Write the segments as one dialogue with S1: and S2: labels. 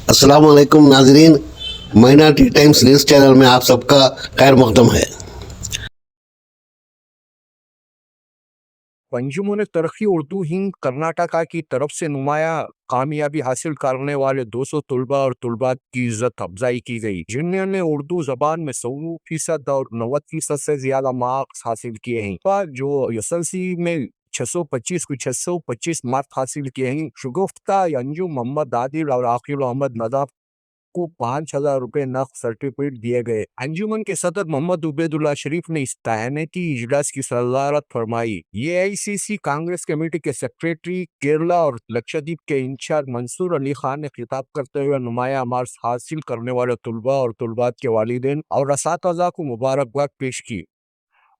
S1: अस्सलाम वालेकुम नाजरीन, माइनॉरिटी टाइम्स न्यूज़ चैनल में आप सबका खैर मकदम है।
S2: अंजुमन तरक्की उर्दू हिंद कर्नाटका की तरफ से नुमाया कामयाबी हासिल करने वाले 200 तलबा और तलबात की इज्जत अफजाई की गई, जिन्होंने उर्दू जबान में 100% और 90% से ज्यादा मार्क्स हासिल किए हैं। जो एसएलसी में 625 मार्क्स हासिल किए हैं। शुगुफ्ता अंजुम मोहम्मद आदिल और आकिल अहमद नदाफ को 5,000 रुपए नकद सर्टिफिकेट दिए गए। अंजुमन के सदर मोहम्मद उबैदुल्ला शरीफ ने इस तहनीती इजलास की सदारत फरमाई। AICC कांग्रेस कमेटी के सेक्रेटरी केरला और लक्षद्वीप के इंचार्ज मंसूर अली खान ने खिताब करते हुए नुमाया मार्क्स हासिल करने वाले तलबा और तलबात के वालिदैन और असातिज़ा को मुबारकबाद पेश की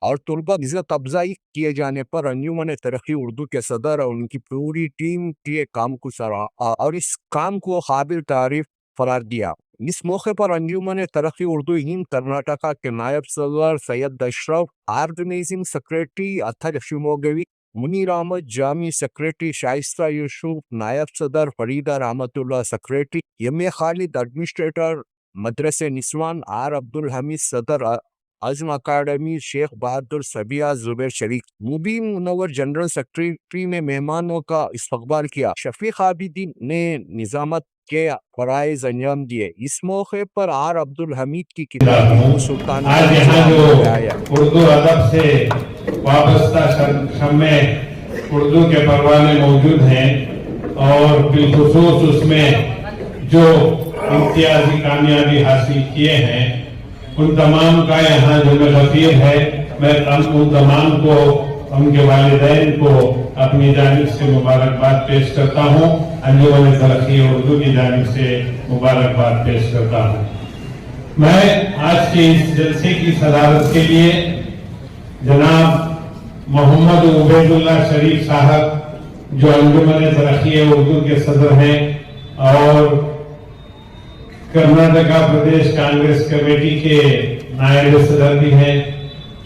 S2: और तलबा इज्जत अफजाई किए जाने पर अंजुमन तरक्की उर्दू के सदर और उनकी पूरी टीम के काम को सराहा और इस काम को काबिल तारीफ करार दिया। इस मौके पर अंजुमन तरक्की उर्दू हिंद कर्नाटका के नायब सदर सैयद अशरफ, ऑर्गेनाइजिंग सेक्रेटरी अतर शिमोगवी, मुनीर अहमद जामी सेक्रेटरी, शाइस्ता यूसुफ नायब सदर, फरीदा रहमतुल्लाह सेक्रेटरी, यमे खालिद एडमिनिस्ट्रेटर, मदरसे निस्वान, आर अब्दुल हमीद सदर, अज़म अकादमी, शेख बहादुर सबिया, जुबैर शरीक, मुबीन मुनव्वर जनरल सेक्रेटरी ने मेहमानों का इस्तकबाल किया। शफीक आबिदीन ने निजामत के फराइज अंजाम दिए। इस मौके पर आर अब्दुल हमीद की किताब सुल्तान
S3: आज यहाँ जो उर्दू अदब से वाबस्ता शम में उर्दू के परवाने मौजूद हैं और बिलखुसूस उसमें जो इम्तियाजी कामयाबी हासिल किए हैं, उन तमाम का यहाँ जो गफीर है, मैं उन तमाम को, उनके वालिदैन को अपनी जानिब से मुबारकबाद पेश करता हूँ। अंजुमन तरक्की उर्दू की जानिब से मुबारकबाद पेश करता हूँ। मैं आज के इस जलसे की सदारत के लिए जनाब मोहम्मद उबैदुल्ला शरीफ साहब जो अंजुमन तरक्की उर्दू के सदर हैं और कर्नाटका प्रदेश कांग्रेस कमेटी के नायब सदर भी हैं,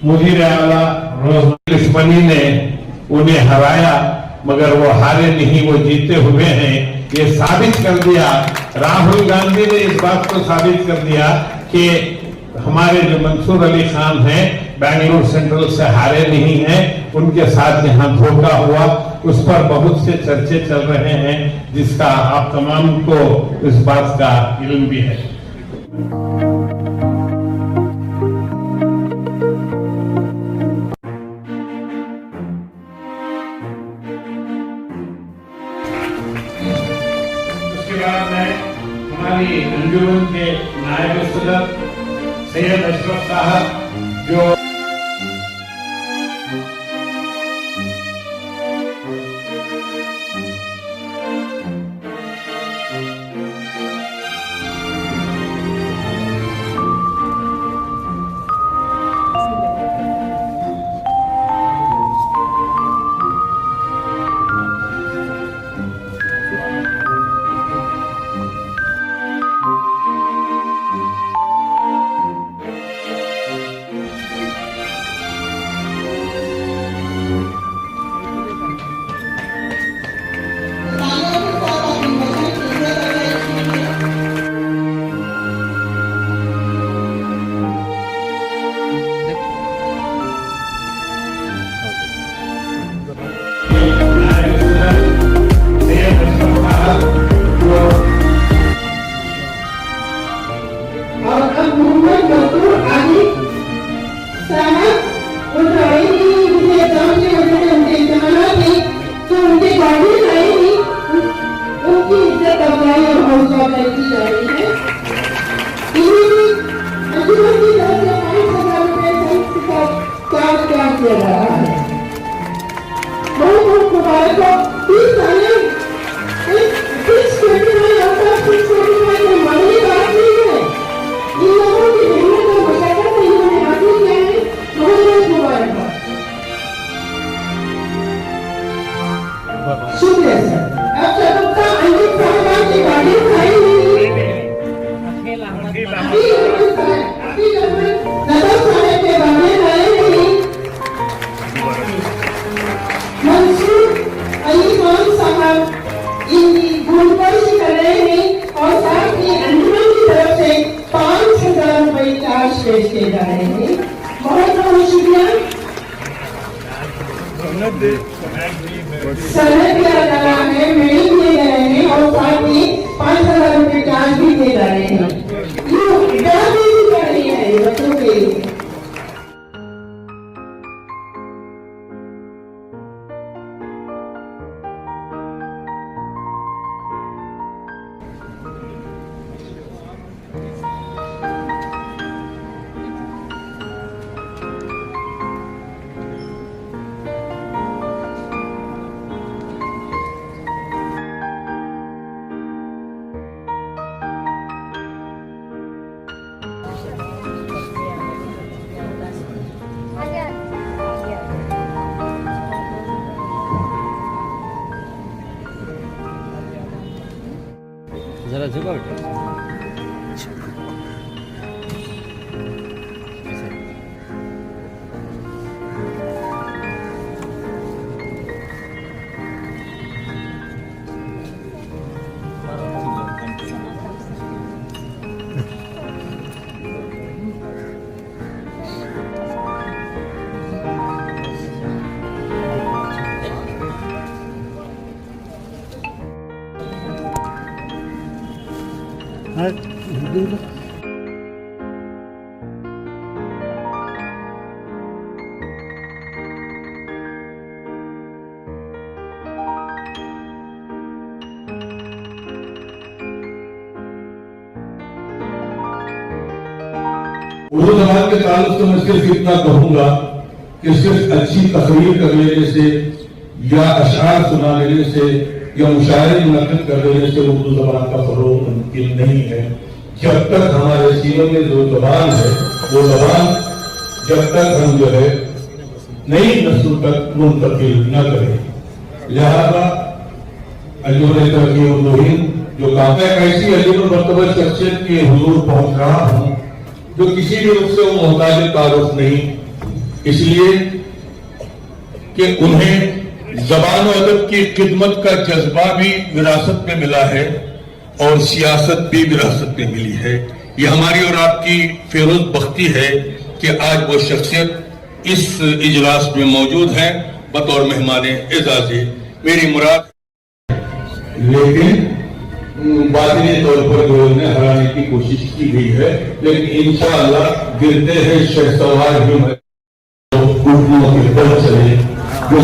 S3: मुदीर आला रोजमन दुश्मनी ने उन्हें हराया, मगर वो हारे नहीं, वो जीते हुए हैं। ये साबित कर दिया, राहुल गांधी ने इस बात को साबित कर दिया कि हमारे जो मंसूर अली खान हैं बैंगलोर सेंट्रल से हारे नहीं हैं, उनके साथ यहाँ धोखा हुआ। उस पर बहुत से चर्चे चल रहे हैं, जिसका आप तमाम को इस बात का इल्म भी है। हमारी अंजुमन के नायब सदर सैयद अशरफ साहब जो
S4: मंसूर अली खान साहब इन गुण पर कर रहे हैं और साथ किए जा रहे हैं। बहुत बहुत शुक्रिया। सनद दिया जा रहा है, मेडल दिए जा रहे हैं और साथ ही 5,000 रुपये चार्ज भी दिए जा रहे हैं। ये बहुत ही कर रही है बच्चों के लिए।
S5: जरा झुका बेटा।
S3: उर्दू जबान के ताल्लुक से मैं सिर्फ इतना कहूंगा कि सिर्फ अच्छी तकरीर कर लेने से या अशआर सुना लेने से या मुशायरे मुनक़िद कर लेने से उर्दू जबान का फरोग मुमकिन नहीं है। जब तक हमारे सीनों में जो जबान है वो जबान जब तक हम जो है नई नस्ल तक मुंतकिल न करें। लिहाजा अंजुमन तरक्की उर्दू हिंद जो काम है ऐसी अजीब मर्तबा शख्सियत के हुजूर पहुंच रहा हूं जो किसी भी रूप से वो मोहताज तारुफ नहीं, इसलिए कि उन्हें ज़बान और अदब की खिदमत का जज्बा भी विरासत में मिला है और सियासत भी विरासत में मिली है। ये हमारी और आपकी फेरोज बख्ती है कि आज वो शख्सियत इस इजलास में मौजूद हैं बतौर मेहमान एजाज़ी। मेरी मुराद लेकिन बातिनी तौर पर जो है हराने की कोशिश की गई है, लेकिन इंशाअल्लाह गिरते हैं शहसवार ही घुटनों के बल चले जो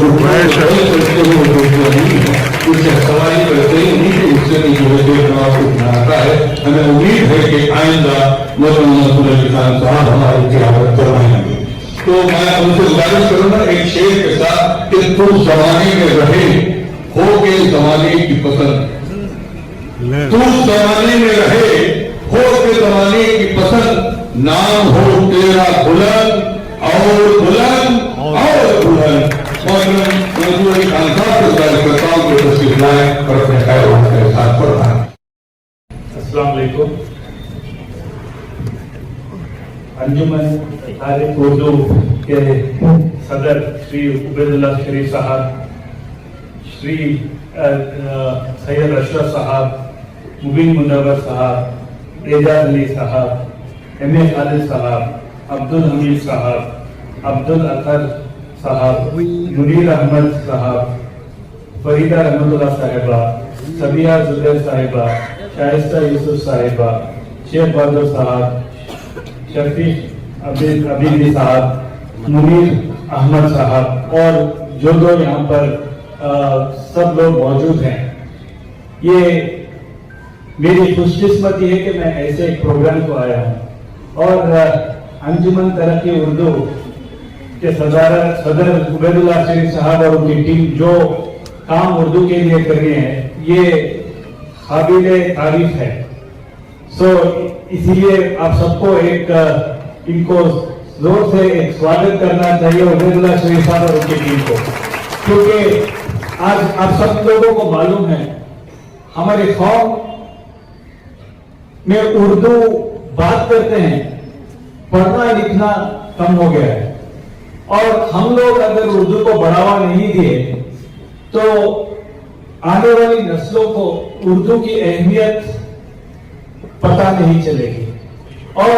S3: शहसवारी करते ही नहीं कि उससे जो है देखना उठना है। हमें उम्मीद है कि आइंदा किसान साहब हमारी क़यादत करवाएंगे। तो मैं उनसे गुजारिश करूंगा एक शेर के साथ कि तू जमाने में रहे हो के जमाने की पसंद, तू जमाने में रहे हो के जमाने की पसंद, नाम हो तेरा बुलंद और बुलंद और बुलंद। और मजदूर खान साहब को गुजारिश करता हूं कि तशरीफ लाएं और अपने ख्याल के साथ पढ़ाएं।
S6: अस्सलाम वालेकुम। अंजुमन तारीख उर्दू के सदर श्री उबैदुल्लाह शरीफ साहब, श्री सैयद अशरफ साहब, मुबीन मुनव्वर साहब, एजाज अली साहब, एम.ए. खालिद साहब, अब्दुल हमीद साहब, अब्दुल अतर साहब, मुनीर अहमद साहब, फरीदा रहमतुल्लाह साहिबा, सबिया जुबैर साहिबा, शाइस्ता यूसुफ साहिबा, शेख बहादुर साहब, शफीक अबीदी साहब, मुनीर अहमद साहब और जो लोग यहाँ पर सब लोग मौजूद हैं। ये मेरी खुशकिस्मती है कि मैं ऐसे एक प्रोग्राम को आया हूँ और अंजुमन तरक्की उर्दू के सदर उबैदुल्लाह शरीफ साहब और उनकी टीम जो काम उर्दू के लिए कर रहे हैं ये काबिले तारीफ है। सो इसीलिए आप सबको एक इनको जोर से एक स्वागत करना चाहिए उबैदुल्लाह शरीफ साहब और उनकी टीम को, क्योंकि आज आप सब लोगों को मालूम है हमारे कौम में उर्दू बात करते हैं, पढ़ना लिखना कम हो गया है और हम लोग अगर उर्दू को बढ़ावा नहीं दिए तो आने वाली नस्लों को उर्दू की अहमियत पता नहीं चलेगी। और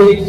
S6: 1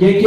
S6: KK